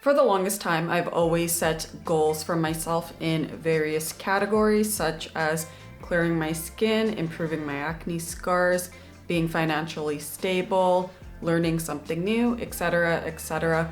For the longest time, I've always set goals for myself in various categories, such as clearing my skin, improving my acne scars, being financially stable, learning something new, etc., etc.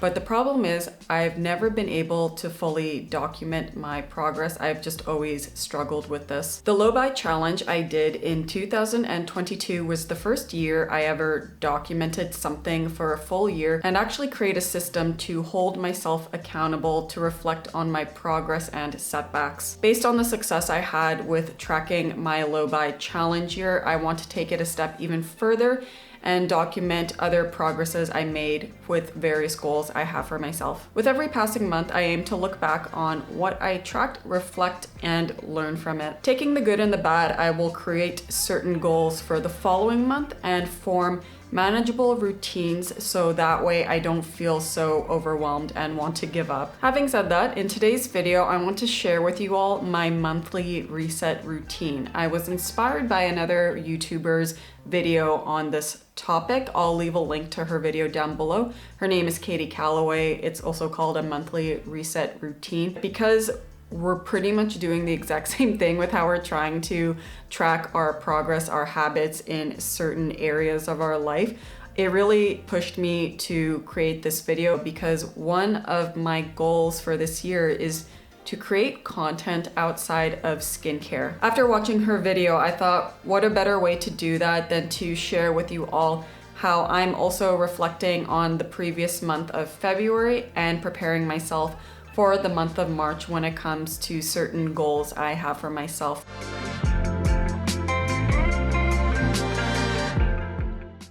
But the problem is I've never been able to fully document my progress. I've just always struggled with this. The low buy challenge I did in 2022 was the first year I ever documented something for a full year and actually create a system to hold myself accountable to reflect on my progress and setbacks. Based on the success I had with tracking my low buy challenge year, I want to take it a step even further and document other progresses I made with various goals I have for myself. With every passing month, I aim to look back on what I tracked, reflect, and learn from it. Taking the good and the bad, I will create certain goals for the following month and form manageable routines so that way I don't feel so overwhelmed and want to give up. Having said that, in today's video, I want to share with you all my monthly reset routine. I was inspired by another YouTuber's video on this topic. I'll leave a link to her video down below. Her name is Katie Calloway. It's also called a monthly reset routine because we're pretty much doing the exact same thing with how we're trying to track our progress, our habits in certain areas of our life. It really pushed me to create this video because one of my goals for this year is to create content outside of skincare. After watching her video, I thought, what a better way to do that than to share with you all how I'm also reflecting on the previous month of February and preparing myself for the month of March when it comes to certain goals I have for myself.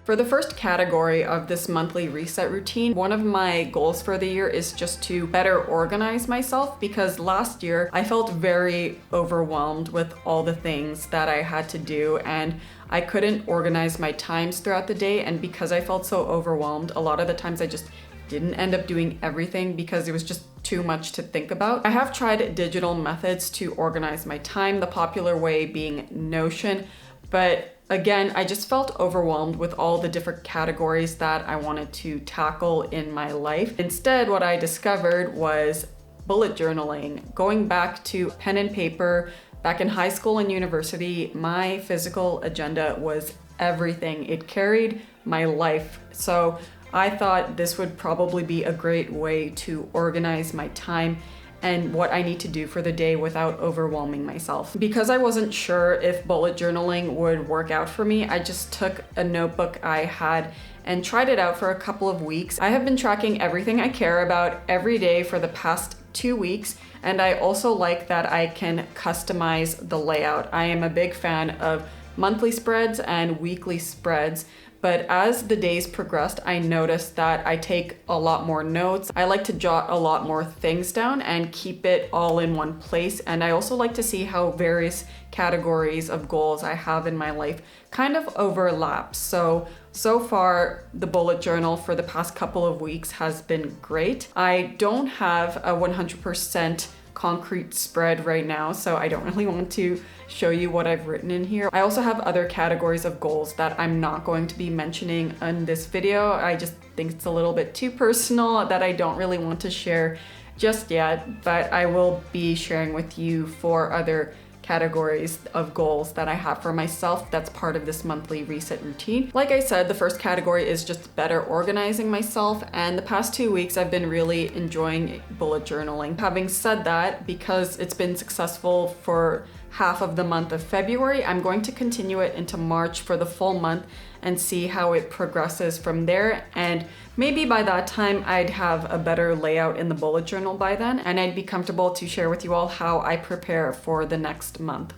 For the first category of this monthly reset routine, one of my goals for the year is just to better organize myself because last year I felt very overwhelmed with all the things that I had to do and I couldn't organize my times throughout the day, and because I felt so overwhelmed, a lot of the times I just didn't end up doing everything because it was just too much to think about. I have tried digital methods to organize my time, the popular way being Notion, but again, I just felt overwhelmed with all the different categories that I wanted to tackle in my life. Instead, what I discovered was bullet journaling. Going back to pen and paper, back in high school and university, my physical agenda was everything. It carried my life. So I thought this would probably be a great way to organize my time and what I need to do for the day without overwhelming myself. Because I wasn't sure if bullet journaling would work out for me, I just took a notebook I had and tried it out for a couple of weeks. I have been tracking everything I care about every day for the past 2 weeks, and I also like that I can customize the layout. I am a big fan of monthly spreads and weekly spreads. But as the days progressed, I noticed that I take a lot more notes. I like to jot a lot more things down and keep it all in one place. And I also like to see how various categories of goals I have in my life kind of overlap. So far, the bullet journal for the past couple of weeks has been great. I don't have a 100% concrete spread right now, so I don't really want to show you what I've written in here. I also have other categories of goals that I'm not going to be mentioning in this video. I just think it's a little bit too personal that I don't really want to share just yet, but I will be sharing with you 4 other categories of goals that I have for myself that's part of this monthly reset routine. Like I said, the first category is just better organizing myself, and the past 2 weeks I've been really enjoying bullet journaling. Having said that, because it's been successful for half of the month of February, I'm going to continue it into March for the full month and see how it progresses from there. And maybe by that time I'd have a better layout in the bullet journal by then, and I'd be comfortable to share with you all how I prepare for the next month.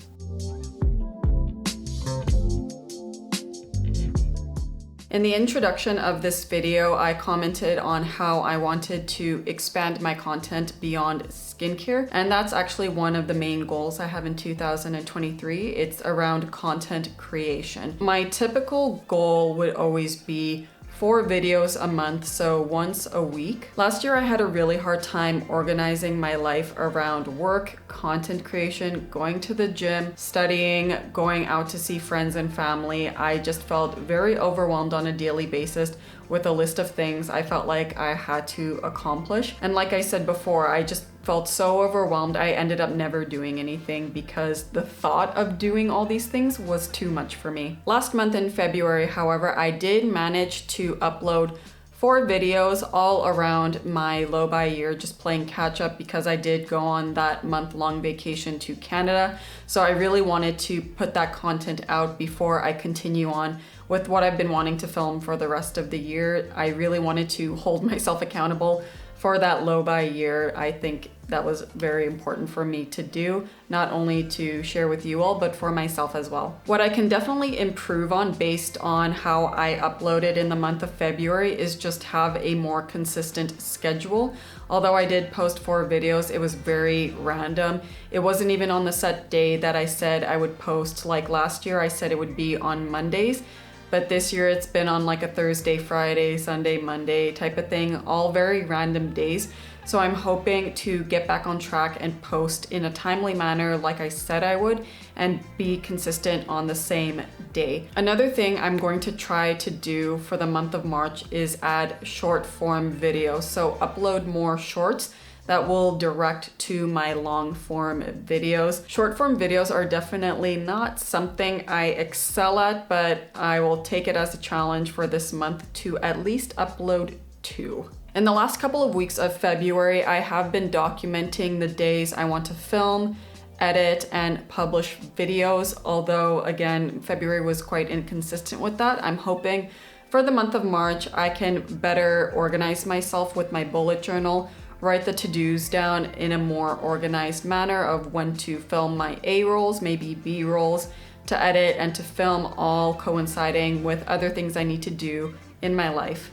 In the introduction of this video, I commented on how I wanted to expand my content beyond skincare, and that's actually one of the main goals I have in 2023. It's around content creation. My typical goal would always be 4 videos a month, so once a week. Last year I had a really hard time organizing my life around work, content creation, going to the gym, studying, going out to see friends and family. I just felt very overwhelmed on a daily basis with a list of things I felt like I had to accomplish. And like I said before, I just felt so overwhelmed I ended up never doing anything because the thought of doing all these things was too much for me. Last month in February, however, I did manage to upload 4 videos all around my low-buy year, just playing catch up because I did go on that month-long vacation to Canada. So I really wanted to put that content out before I continue on with what I've been wanting to film for the rest of the year. I really wanted to hold myself accountable for that low-buy year. I think that was very important for me to do, not only to share with you all, but for myself as well. What I can definitely improve on based on how I uploaded in the month of February is just have a more consistent schedule. Although I did post 4 videos, it was very random. It wasn't even on the set day that I said I would post. Like last year, I said it would be on Mondays. But this year it's been on like a Thursday, Friday, Sunday, Monday type of thing, all very random days. So I'm hoping to get back on track and post in a timely manner like I said I would and be consistent on the same day. Another thing I'm going to try to do for the month of March is add short form videos. So upload more shorts that will direct to my long form videos. Short form videos are definitely not something I excel at, but I will take it as a challenge for this month to at least upload 2. In the last couple of weeks of February, I have been documenting the days I want to film, edit, and publish videos. Although again, February was quite inconsistent with that. I'm hoping for the month of March, I can better organize myself with my bullet journal, write the to-dos down in a more organized manner of when to film my A rolls, maybe B rolls, to edit and to film, all coinciding with other things I need to do in my life.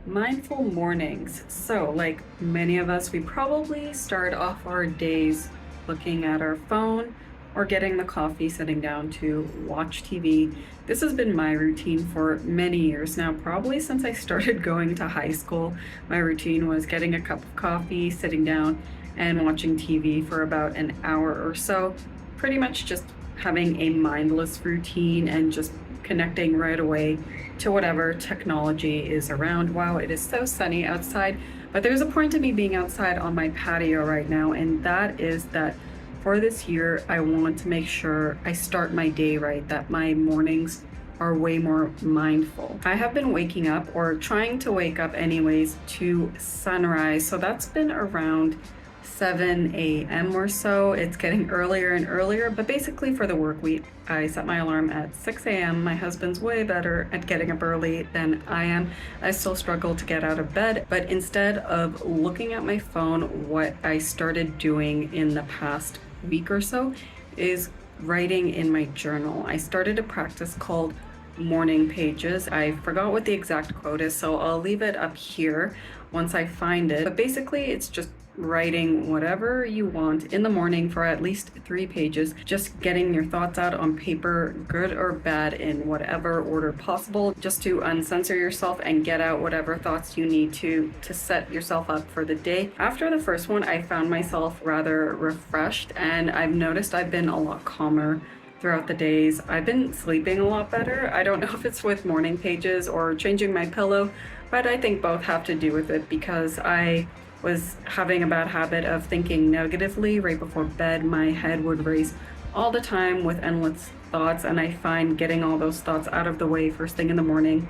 Mindful mornings. So like many of us, we probably start off our days looking at our phone or getting the coffee, sitting down to watch TV. This has been my routine for many years now, probably since I started going to high school. My routine was getting a cup of coffee, sitting down and watching TV for about an hour or so. Pretty much just having a mindless routine and just connecting right away to whatever technology is around. Wow, it is so sunny outside, but there's a point to me being outside on my patio right now, and that is that for this year, I want to make sure I start my day right, that my mornings are way more mindful. I have been waking up, or trying to wake up anyways, to sunrise. So that's been around 7 a.m. or so. It's getting earlier and earlier, but basically for the work week, I set my alarm at 6 a.m. My husband's way better at getting up early than I am. I still struggle to get out of bed, but instead of looking at my phone, what I started doing in the past week or so is writing in my journal. I started a practice called morning pages. I forgot what the exact quote is, so I'll leave it up here once I find it. But basically, it's just writing whatever you want in the morning for at least 3 pages, just getting your thoughts out on paper, good or bad, in whatever order possible, just to uncensor yourself and get out whatever thoughts you need to set yourself up for the day. After the first one, I found myself rather refreshed, and I've noticed I've been a lot calmer throughout the days. I've been sleeping a lot better. I don't know if it's with morning pages or changing my pillow, but I think both have to do with it, because I was having a bad habit of thinking negatively right before bed. My head would race all the time with endless thoughts, and I find getting all those thoughts out of the way first thing in the morning,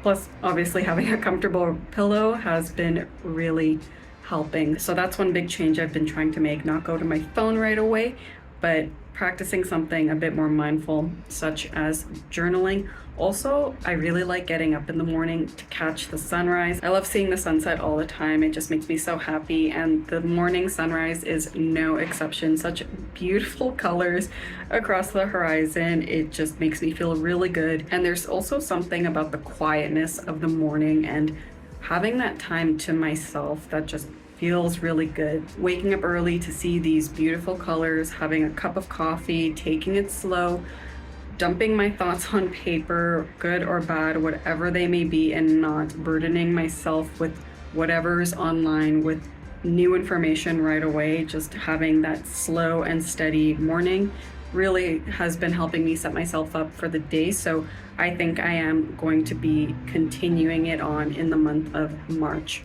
plus obviously having a comfortable pillow, has been really helping. So that's one big change I've been trying to make, not go to my phone right away, but practicing something a bit more mindful, such as journaling. Also, I really like getting up in the morning to catch the sunrise. I love seeing the sunset all the time. It just makes me so happy, and the morning sunrise is no exception. Such beautiful colors across the horizon. It just makes me feel really good. And there's also something about the quietness of the morning and having that time to myself that just feels really good. Waking up early to see these beautiful colors, having a cup of coffee, taking it slow, dumping my thoughts on paper, good or bad, whatever they may be, and not burdening myself with whatever's online with new information right away. Just having that slow and steady morning really has been helping me set myself up for the day. So I think I am going to be continuing it on in the month of March.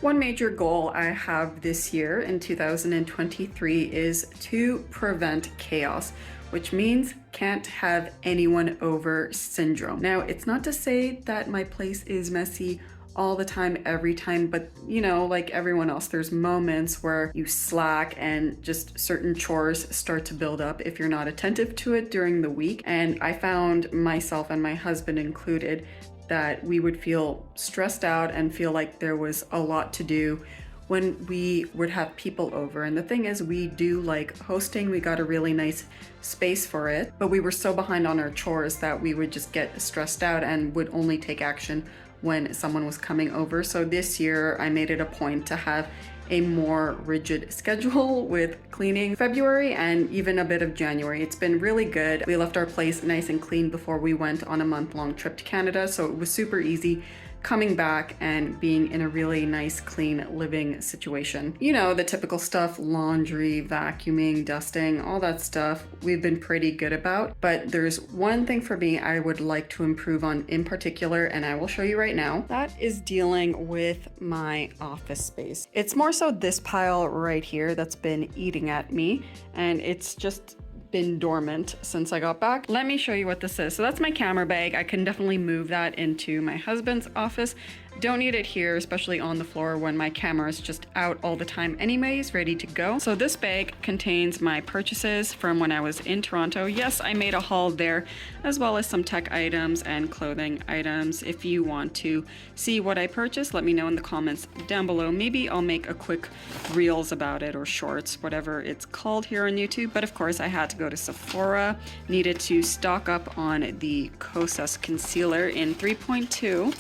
One major goal I have this year in 2023 is to prevent chaos, which means can't have anyone over syndrome. Now, it's not to say that my place is messy all the time, every time, but you know, like everyone else, there's moments where you slack and just certain chores start to build up if you're not attentive to it during the week. And I found myself, and my husband included, that we would feel stressed out and feel like there was a lot to do when we would have people over. And the thing is, we do like hosting. We got a really nice space for it, but we were so behind on our chores that we would just get stressed out and would only take action when someone was coming over. So this year I made it a point to have a more rigid schedule with cleaning February and even a bit of January. It's been really good. We left our place nice and clean before we went on a month-long trip to Canada, so it was super easy coming back and being in a really nice, clean living situation. You know, the typical stuff, laundry, vacuuming, dusting, all that stuff we've been pretty good about. But there's one thing for me I would like to improve on in particular, and I will show you right now. That is dealing with my office space. It's more so this pile right here that's been eating at me, and it's just been dormant since I got back. Let me show you what this is. So that's my camera bag. I can definitely move that into my husband's office. Don't need it here, especially on the floor when my camera is just out all the time anyways, ready to go. So this bag contains my purchases from when I was in Toronto. Yes, I made a haul there, as well as some tech items and clothing items. If you want to see what I purchased, let me know in the comments down below. Maybe I'll make a quick reels about it, or shorts, whatever it's called here on YouTube. But of course I had to go to Sephora, needed to stock up on the C.H.A.O.S concealer in 3.2.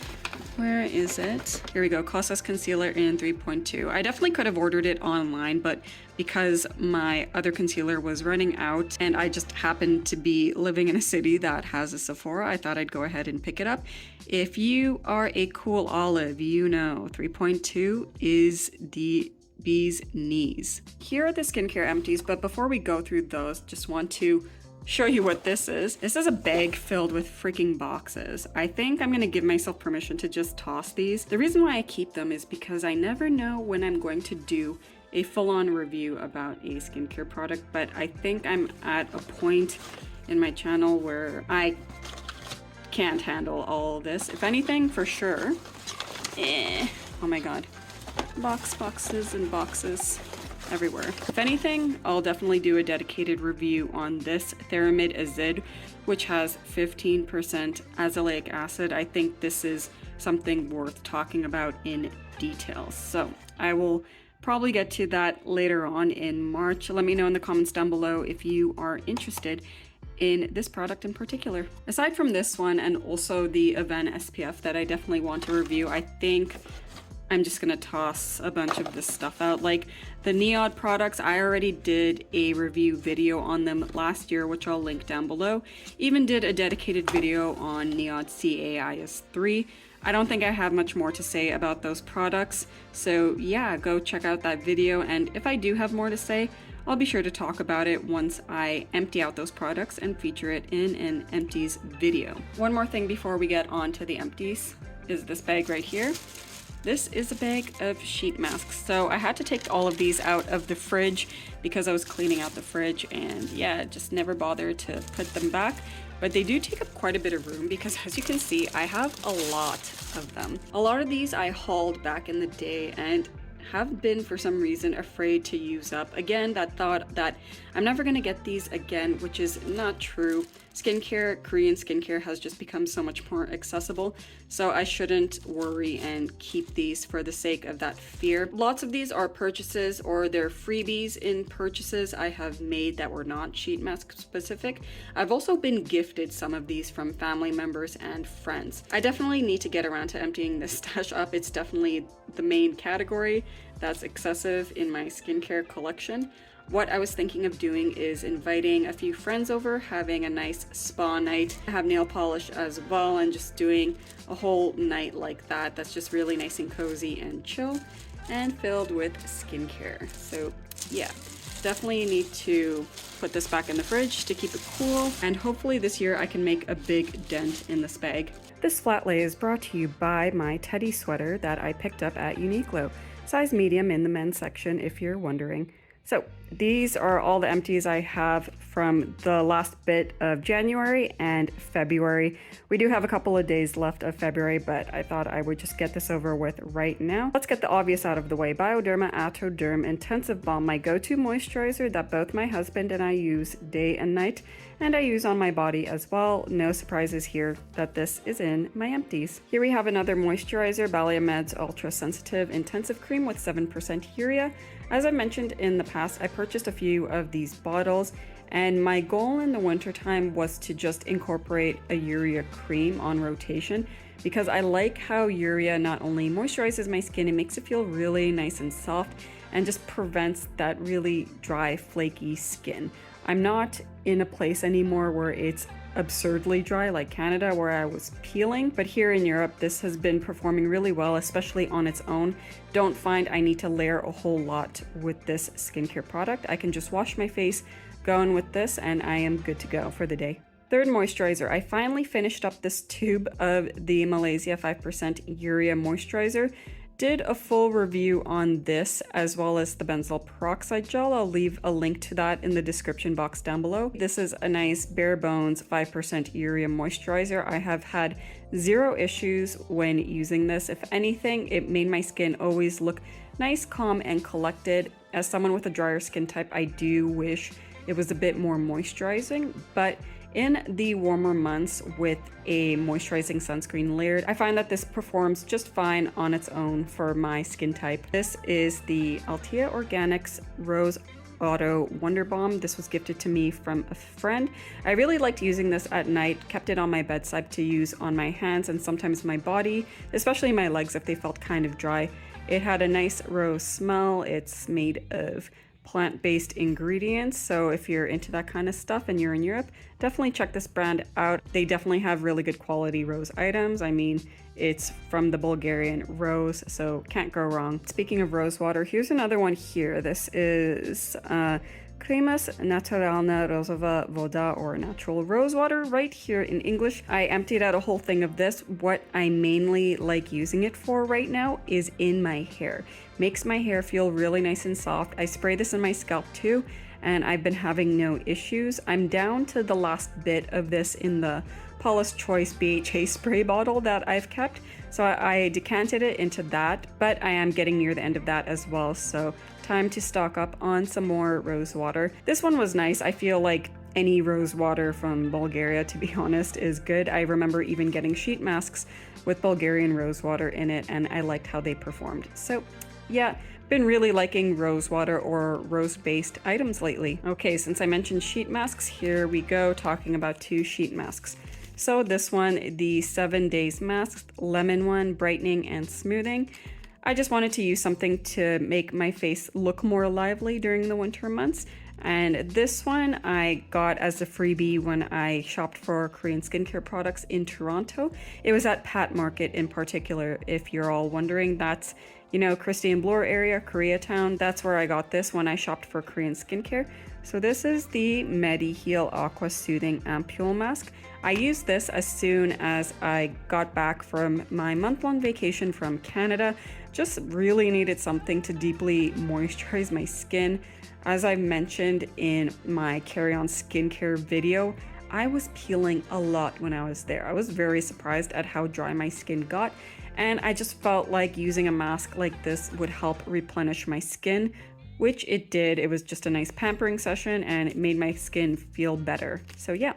Where is it? Here we go, C.H.A.O.S concealer in 3.2. I definitely could have ordered it online, but because my other concealer was running out and I just happened to be living in a city that has a Sephora, I thought I'd go ahead and pick it up. If you are a cool olive, you know 3.2 is the bee's knees. Here are the skincare empties, but before we go through those, just want to show you what this is. This is a bag filled with freaking boxes. I think I'm gonna give myself permission to just toss these. The reason why I keep them is because I never know when I'm going to do a full-on review about a skincare product, but I think I'm at a point in my channel where I can't handle all of this. If anything, for sure. Oh my god. Boxes and boxes everywhere. If anything, I'll definitely do a dedicated review on this Theramid Azid, which has 15% azelaic acid. I think this is something worth talking about in detail. So I will probably get to that later on in March. Let me know in the comments down below if you are interested in this product in particular. Aside from this one and also the Aven SPF that I definitely want to review, I think I'm just gonna toss a bunch of this stuff out. Like the NIOD products, I already did a review video on them last year, which I'll link down below. Even did a dedicated video on NIOD C.A.I.S 3. I don't think I have much more to say about those products. So yeah, go check out that video. And if I do have more to say, I'll be sure to talk about it once I empty out those products and feature it in an empties video. One more thing before we get on to the empties is this bag right here. This is a bag of sheet masks. So I had to take all of these out of the fridge because I was cleaning out the fridge, and yeah, just never bothered to put them back. But they do take up quite a bit of room because, as you can see, I have a lot of them. A lot of these I hauled back in the day and have been, for some reason, afraid to use up. Again, that thought that I'm never gonna get these again, which is not true. Skincare, Korean skincare has just become so much more accessible, so I shouldn't worry and keep these for the sake of that fear. Lots of these are purchases, or they're freebies in purchases I have made that were not sheet mask specific. I've also been gifted some of these from family members and friends. I definitely need to get around to emptying this stash up. It's definitely the main category that's excessive in my skincare collection. What I was thinking of doing is inviting a few friends over, having a nice spa night, have nail polish as well, and just doing a whole night like that. That's just really nice and cozy and chill and filled with skincare. So yeah, definitely need to put this back in the fridge to keep it cool, and hopefully this year I can make a big dent in this bag. This flat lay is brought to you by my teddy sweater that I picked up at Uniqlo, size medium in the men's section if you're wondering. So these are all the empties I have from the last bit of January and February. We do have a couple of days left of February, but I thought I would just get this over with right now. Let's get the obvious out of the way. Bioderma Atoderm Intensive Balm, my go-to moisturizer that both my husband and I use day and night, and I use on my body as well. No surprises here that this is in my empties. Here we have another moisturizer, Baliamed's Ultra Sensitive Intensive Cream with 7% urea. As I mentioned in the past, I purchased a few of these bottles, and my goal in the wintertime was to just incorporate a urea cream on rotation, because I like how urea not only moisturizes my skin, it makes it feel really nice and soft and just prevents that really dry, flaky skin. I'm not in a place anymore where it's absurdly dry like Canada where I was peeling, but here in Europe this has been performing really well, especially on its own. Don't find I need to layer a whole lot with this skincare product. I can just wash my face, go in with this, and I am good to go for the day. Third moisturizer, I finally finished up this tube of the Malaysia 5% Urea Moisturizer. Did a full review on this as well as the benzoyl peroxide gel. I'll leave a link to that in the description box down below. This is a nice bare bones 5% urea moisturizer. I have had zero issues when using this. If anything, it made my skin always look nice, calm, and collected. As someone with a drier skin type, I do wish it was a bit more moisturizing, but in the warmer months with a moisturizing sunscreen layered, I find that this performs just fine on its own for my skin type. This is the Altea Organics Rose Auto Wonder Balm. This was gifted to me from a friend. I really liked using this at night, kept it on my bedside to use on my hands and sometimes my body, especially my legs if they felt kind of dry. It had a nice rose smell. It's made of plant-based ingredients, so if you're into that kind of stuff and you're in Europe, definitely check this brand out. They definitely have really good quality rose items. I mean, it's from the Bulgarian rose, so can't go wrong. Speaking of rose water, here's another one here. This is Cremas Naturalna Rozova Voda, or natural rose water, right here in English. I emptied out a whole thing of this. What I mainly like using it for right now is in my hair. Makes my hair feel really nice and soft. I spray this in my scalp too, and I've been having no issues. I'm down to the last bit of this in the Paula's Choice BHA spray bottle that I've kept, so I decanted it into that, but I am getting near the end of that as well, so time to stock up on some more rose water. This one was nice. I feel like any rose water from Bulgaria, to be honest, is good. I remember even getting sheet masks with Bulgarian rose water in it, and I liked how they performed. So yeah, been really liking rose water or rose-based items lately. Okay, since I mentioned sheet masks, here we go, talking about two sheet masks. So this one, the 7 Days Mask, lemon one, brightening and smoothing. I just wanted to use something to make my face look more lively during the winter months. And this one I got as a freebie when I shopped for Korean skincare products in Toronto. It was at Pat Market in particular, if you're all wondering. That's, you know, Christian Bloor area, Koreatown. That's where I got this when I shopped for Korean skincare. So this is the MediHeal Aqua Soothing Ampule Mask. I used this as soon as I got back from my month-long vacation from Canada. Just really needed something to deeply moisturize my skin. As I mentioned in my carry-on skincare video, I was peeling a lot when I was there. I was very surprised at how dry my skin got, and I just felt like using a mask like this would help replenish my skin, which it did. It was just a nice pampering session and it made my skin feel better. So yeah,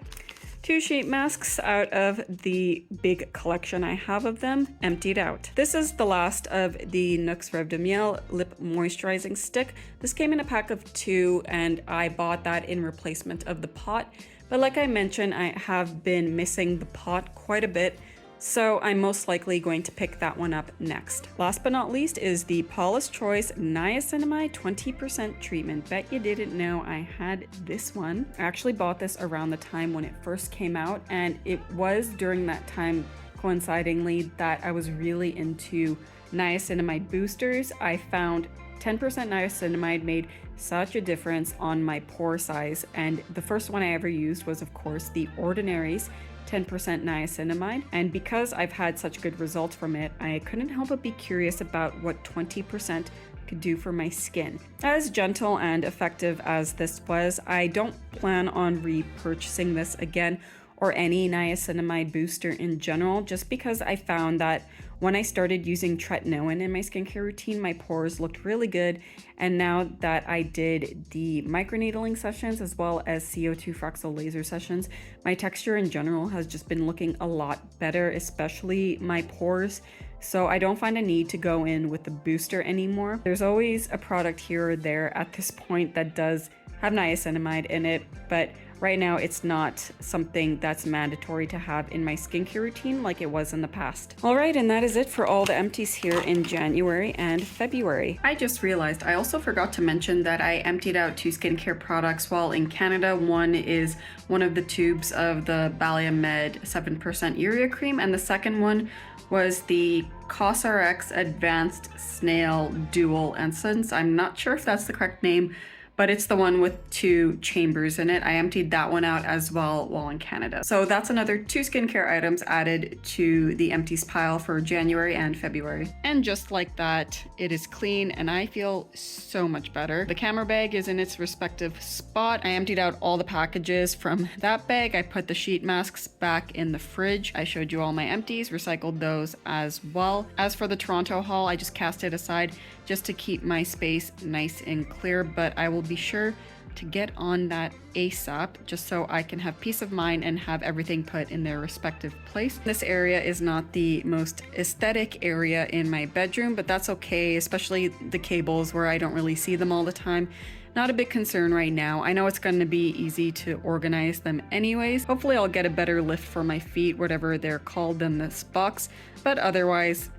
2 sheet masks out of the big collection I have of them emptied out. This is the last of the Nuxe Rêve de Miel lip moisturizing stick. This came in a pack of 2 and I bought that in replacement of the pot. But like I mentioned, I have been missing the pot quite a bit. so I'm most likely going to pick that one up next. Last but not least is the Paula's Choice Niacinamide 20% treatment. Bet you didn't know I had this one. I actually bought this around the time when it first came out, and it was during that time coincidingly that I was really into niacinamide boosters. I found 10% niacinamide made such a difference on my pore size, and the first one I ever used was, of course, the Ordinary's 10% niacinamide, and because I've had such good results from it, I couldn't help but be curious about what 20% could do for my skin. As gentle and effective as this was, I don't plan on repurchasing this again, or any niacinamide booster in general, just because I found that when I started using tretinoin in my skincare routine, my pores looked really good. And now that I did the microneedling sessions as well as CO2 Fraxel laser sessions, my texture in general has just been looking a lot better, especially my pores. So I don't find a need to go in with the booster anymore. There's always a product here or there at this point that does have niacinamide in it, but right now it's not something that's mandatory to have in my skincare routine like it was in the past. All right, and that is it for all the empties here in January and February. I just realized I also forgot to mention that I emptied out 2 skincare products while in Canada. One is one of the tubes of the Baliamed 7% urea cream, and the second one was the COSRX Advanced Snail Dual Essence. I'm not sure if that's the correct name, but it's the one with 2 chambers in it. I emptied that one out as well while in Canada. So that's another 2 skincare items added to the empties pile for January and February. And just like that, it is clean and I feel so much better. The camera bag is in its respective spot. I emptied out all the packages from that bag. I put the sheet masks back in the fridge. I showed you all my empties, recycled those as well. As for the Toronto haul, I just cast it aside just to keep my space nice and clear, but I will be sure to get on that ASAP just so I can have peace of mind and have everything put in their respective place. This area is not the most aesthetic area in my bedroom, but that's okay, especially the cables where I don't really see them all the time. Not a big concern right now. I know it's going to be easy to organize them anyways. Hopefully I'll get a better lift for my feet, whatever they're called, than this box, but otherwise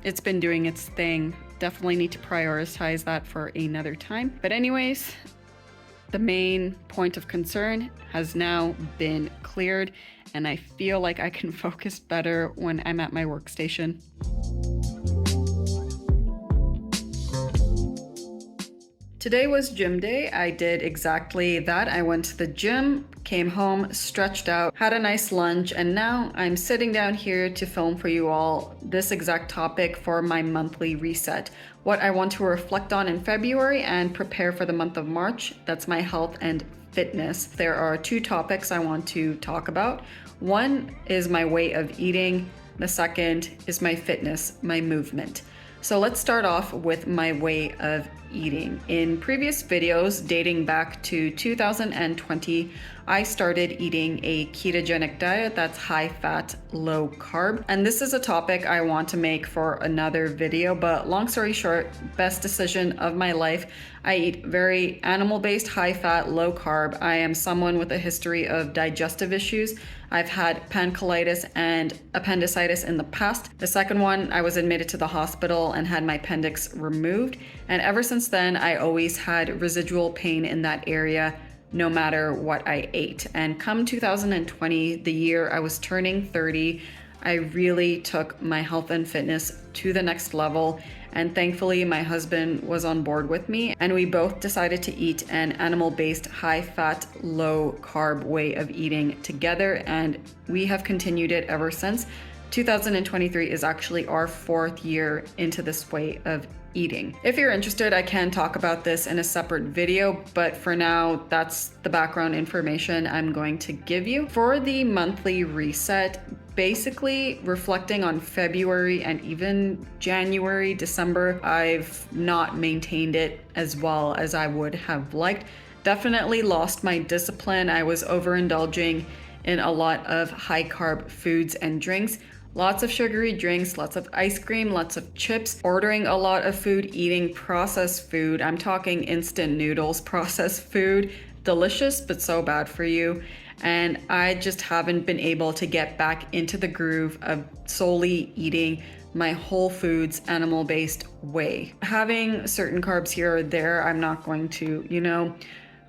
it's been doing its thing. Definitely need to prioritize that for another time. But anyways, the main point of concern has now been cleared and I feel like I can focus better when I'm at my workstation. Today was gym day. I did exactly that. I went to the gym, came home, stretched out, had a nice lunch, and now I'm sitting down here to film for you all this exact topic for my monthly reset. What I want to reflect on in February and prepare for the month of March. That's my health and fitness. There are 2 topics I want to talk about. One is my way of eating. The second is my fitness, my movement. So let's start off with my way of eating. In previous videos dating back to 2020, I started eating a ketogenic diet that's high fat, low carb. And this is a topic I want to make for another video, but long story short, best decision of my life. I eat very animal-based, high fat, low carb. I am someone with a history of digestive issues. I've had pancreatitis and appendicitis in the past. The second one, I was admitted to the hospital and had my appendix removed. And ever since then, I always had residual pain in that area, no matter what I ate. And come 2020, the year I was turning 30, I really took my health and fitness to the next level. And thankfully, my husband was on board with me, and we both decided to eat an animal-based, high-fat, low-carb way of eating together, and we have continued it ever since. 2023 is actually our 4th year into this way of eating. If you're interested, I can talk about this in a separate video, but for now, that's the background information I'm going to give you. For the monthly reset, basically reflecting on February and even January, December, I've not maintained it as well as I would have liked. Definitely lost my discipline. I was overindulging in a lot of high carb foods and drinks. Lots of sugary drinks, lots of ice cream, lots of chips, ordering a lot of food, eating processed food. I'm talking instant noodles, processed food, delicious, but so bad for you. and I just haven't been able to get back into the groove of solely eating my whole foods, animal-based way. Having certain carbs here or there, I'm not going to,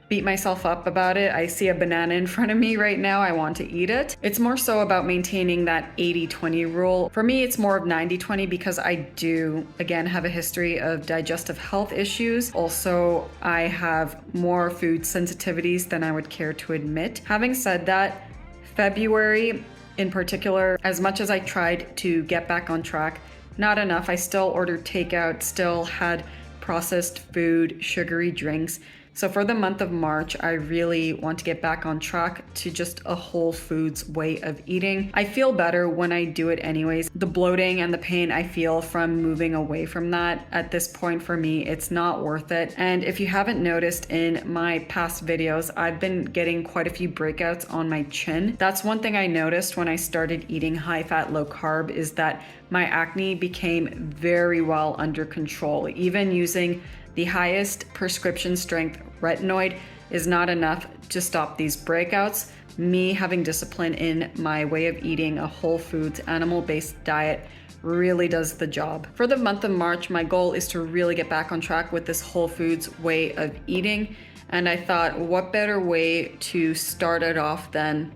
beat myself up about it. I see a banana in front of me right now, I want to eat it. It's more so about maintaining that 80-20 rule. For me, it's more of 90-20 because I do, again, have a history of digestive health issues. Also, I have more food sensitivities than I would care to admit. Having said that, February in particular, as much as I tried to get back on track, not enough. I still ordered takeout, still had processed food, sugary drinks. So for the month of March, I really want to get back on track to just a whole foods way of eating. I feel better when I do it anyways. The bloating and the pain I feel from moving away from that, at this point for me, it's not worth it. And if you haven't noticed in my past videos, I've been getting quite a few breakouts on my chin. That's one thing I noticed when I started eating high fat, low carb, is that my acne became very well under control. Even using the highest prescription strength retinoid is not enough to stop these breakouts. Me having discipline in my way of eating a whole foods, animal-based diet really does the job. For the month of March, my goal is to really get back on track with this whole foods way of eating. And I thought, what better way to start it off than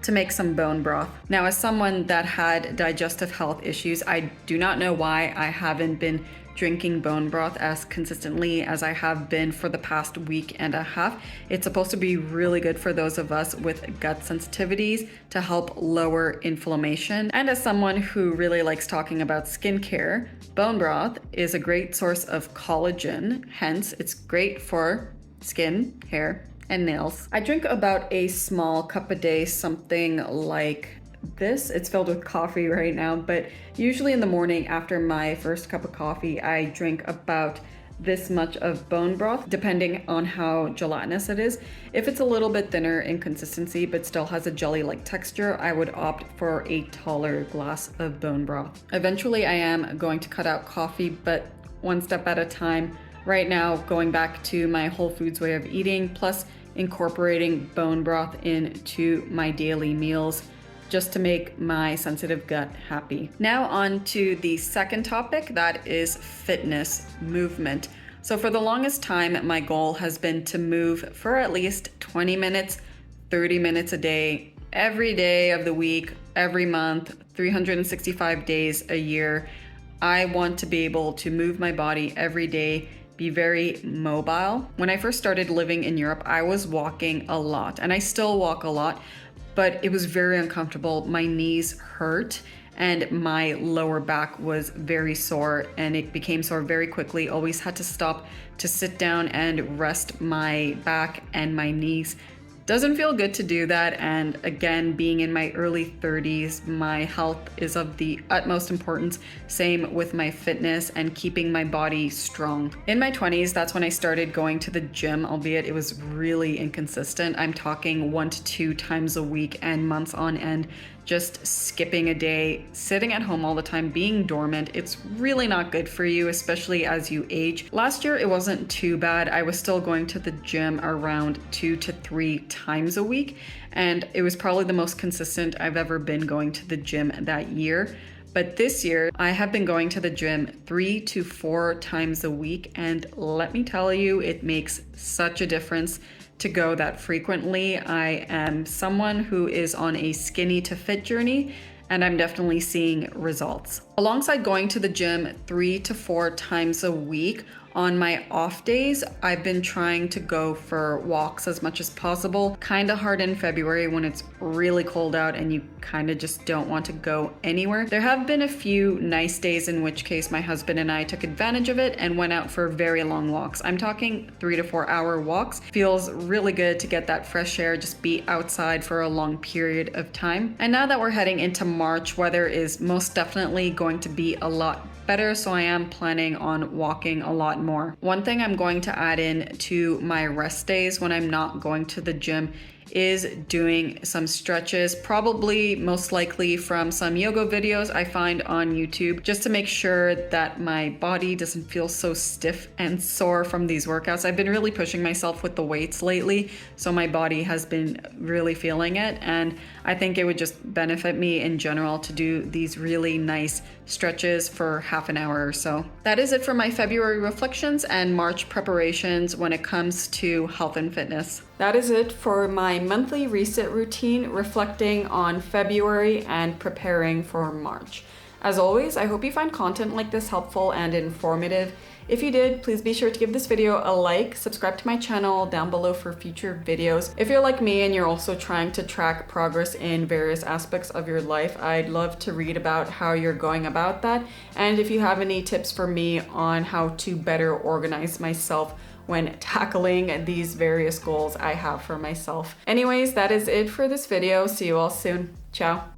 to make some bone broth. Now, as someone that had digestive health issues, I do not know why I haven't been drinking bone broth as consistently as I have been for the past week and a half. It's supposed to be really good for those of us with gut sensitivities to help lower inflammation. And as someone who really likes talking about skincare, bone broth is a great source of collagen. Hence, it's great for skin, hair, and nails. I drink about a small cup a day, something like this. It's filled with coffee right now, but usually in the morning after my first cup of coffee, I drink about this much of bone broth, depending on how gelatinous it is. If it's a little bit thinner in consistency but still has a jelly-like texture, I would opt for a taller glass of bone broth. Eventually, I am going to cut out coffee, but one step at a time. Right now, going back to my whole foods way of eating, plus incorporating bone broth into my daily meals, just to make my sensitive gut happy. Now on to the second topic, that is fitness, movement. So for the longest time, my goal has been to move for at least 20 minutes, 30 minutes a day, every day of the week, every month, 365 days a year. I want to be able to move my body every day, be very mobile. When I first started living in Europe, I was walking a lot, and I still walk a lot, but it was very uncomfortable. My knees hurt and my lower back was very sore, and it became sore very quickly. Always had to stop to sit down and rest my back and my knees. Doesn't feel good to do that, and again, being in my early 30s, my health is of the utmost importance. Same with my fitness and keeping my body strong. In my 20s, that's when I started going to the gym, albeit it was really inconsistent. I'm talking 1 to 2 times a week and months on end, just skipping a day, sitting at home all the time, being dormant. It's really not good for you, especially as you age. Last year, it wasn't too bad. I was still going to the gym around 2 to 3 times a week, and it was probably the most consistent I've ever been going to the gym that year. But this year, I have been going to the gym 3 to 4 times a week, and let me tell you, it makes such a difference to go that frequently. I am someone who is on a skinny to fit journey, and I'm definitely seeing results. Alongside going to the gym 3 to 4 times a week, on my off days, I've been trying to go for walks as much as possible. Kind of hard in February when it's really cold out and you kind of just don't want to go anywhere. There have been a few nice days in which case my husband and I took advantage of it and went out for very long walks. I'm talking 3 to 4 hour walks. Feels really good to get that fresh air, just be outside for a long period of time. And now that we're heading into March, weather is most definitely going to be a lot better, so I am planning on walking a lot more. One thing I'm going to add in to my rest days when I'm not going to the gym is doing some stretches, probably most likely from some yoga videos I find on YouTube, just to make sure that my body doesn't feel so stiff and sore from these workouts. I've been really pushing myself with the weights lately, so my body has been really feeling it, and I think it would just benefit me in general to do these really nice stretches for half an hour or so. That is it for my February reflections and March preparations when it comes to health and fitness. That is it for my monthly reset routine, reflecting on February and preparing for March. As always, I hope you find content like this helpful and informative. If you did, please be sure to give this video a like, subscribe to my channel down below for future videos. If you're like me and you're also trying to track progress in various aspects of your life, I'd love to read about how you're going about that. And if you have any tips for me on how to better organize myself when tackling these various goals I have for myself. Anyways, that is it for this video. See you all soon. Ciao.